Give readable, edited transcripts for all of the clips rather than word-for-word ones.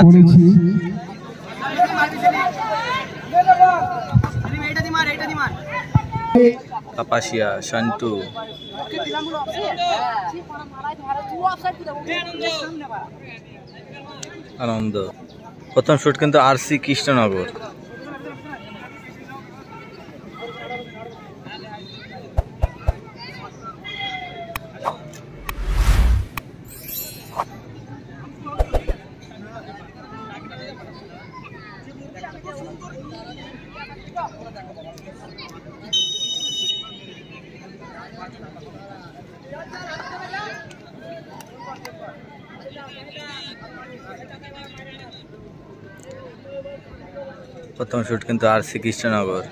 করেছি। কাপাসিয়া শান্তু আনন্দ। প্রথম শুট কিন্তু আরসি কৃষ্ণনগর। প্রথম শুট কিন্তু আরসি কৃষ্ণনগর।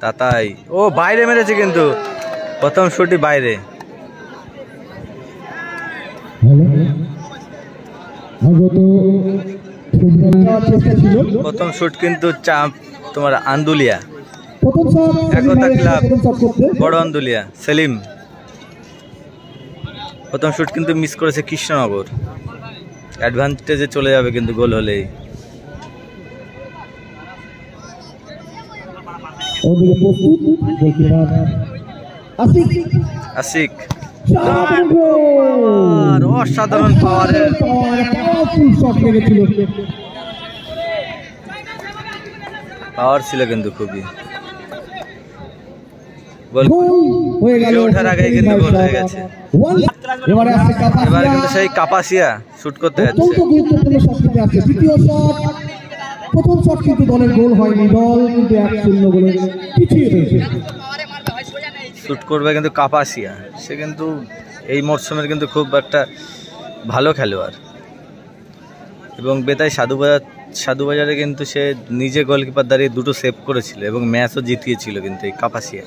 তাতাই ও বাইরে মেরেছে কিন্তু প্রথম শুটই বাইরে। প্রথম শুট কিন্তু তোমার আন্দুলিয়া একতা ক্লাব বড় আন্দুলিয়া সেলিম। প্রথম শুট কিন্তু মিস করেছে কৃষ্ণনগর। অ্যাডভান্টেজে চলে যাবে কিন্তু গোল হলেই। আশিক অসাধারণ পাওয়ারের পাওয়ার ছিল কিন্তু খুবই। ওঠার আগে কিন্তু গোল হয়ে গেছে। এবার কিন্তু সেই কাপাসিয়া শুট করতে যাচ্ছে। প্রথম শট কিন্তু দলের গোল হয়নি, দল কিন্তু 1-0 গোলে পিছিয়ে রয়েছে। শুট করবে কিন্তু কাপাসিয়া। সে কিন্তু এই মরশুমের কিন্তু খুব একটা ভালো খেলোয়াড় এবং বেতাই সাধুবাজারে কিন্তু সে নিজে গোলকিপার দাঁড়িয়ে দুটো সেভ করেছিল এবং ম্যাচও জিতিয়েছিল কিন্তু এই কাপাসিয়া।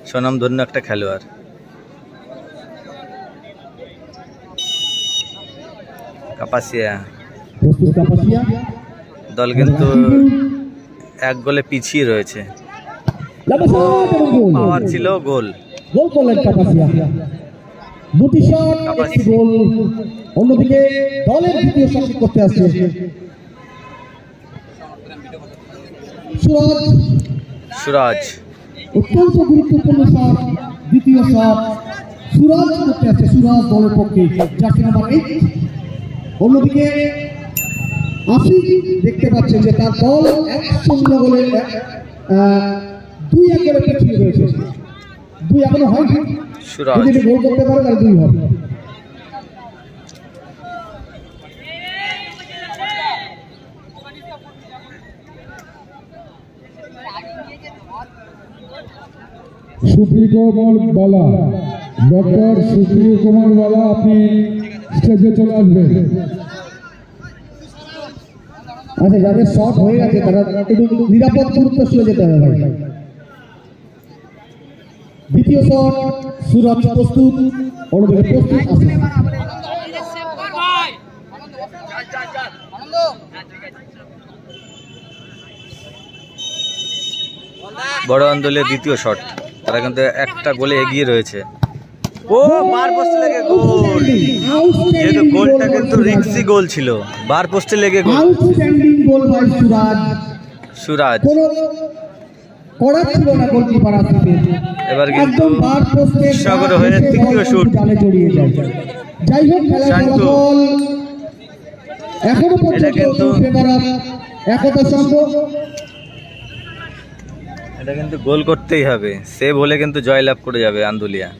স্বনামধন্য একটা খেলোয়াড়। কাপাসিয়া দল কিন্তু 1 গোলে পিছিয়ে রয়েছে। পাওয়ার ছিল গোল। দুটি শট একটি গোল। অন্যদিকে দলের দ্বিতীয় শট করতে আসছে সুরাজ। অত্যন্ত গুরুত্বপূর্ণ শট, দ্বিতীয় শট সুরাজ করতে আসছে। সুরাজ দলের পক্ষে জার্সি নাম্বার 8। অন্যদিকে আশিক দেখতে পাচ্ছেন যে তার দল 1-0 গোলে 2-1 গোলে পিছিয়ে রয়েছে। 2 এখনো হয়নি। যদি গোল করতে পারে তাহলে 2 হবে। সুপ্রিয় কুমার বালা, ডক্টর সুপ্রিয় কুমার বালা আপনি স্টেজে চলে আসবেন। আচ্ছা, যাদের শট হয়ে গেছে তারা একটু নিরাপদ দূরত্ব সরে যেতে হবে ভাই। দ্বিতীয় শট সুরাজ প্রস্তুত। অন্যদিকে প্রস্তুত আছে বড় আন্দোলনের দ্বিতীয় শট। তারা কিন্তু একটা গোলে এগিয়ে রয়েছে। ও বার পোস্টে লেগে গোল। যেহেতু গোলটা কিন্তু রিক্সি গোল ছিল, বার পোস্টে লেগে গোল। আউটস্ট্যান্ডিং গোল বাই সুরাজ। করা ছিল না গোলকিপার আসতে। এবার কিন্তু বার পোস্টে সাগর হয়ে তৃতীয় শুট। জালে জড়িয়ে যায়। যাই হোক খেলা ফলাফল এখনো পর্যন্ত একতা সংঘ। এটা কিন্তু গোল করতেই হবে, সেভ হলে কিন্তু জয়লাভ করে যাবে আন্দুলিয়া।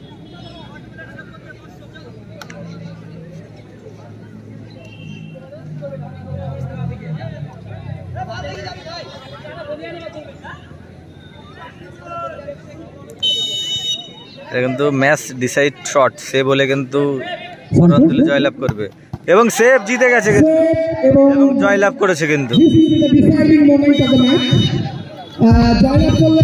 এটা কিন্তু ম্যাচ ডিসাইড শট, সেভ হলে কিন্তু আন্দুলিয়া জয়লাভ করবে এবং সেভ জিতে গেছে এবং জয়লাভ করেছে কিন্তু। জয়লাভ করলে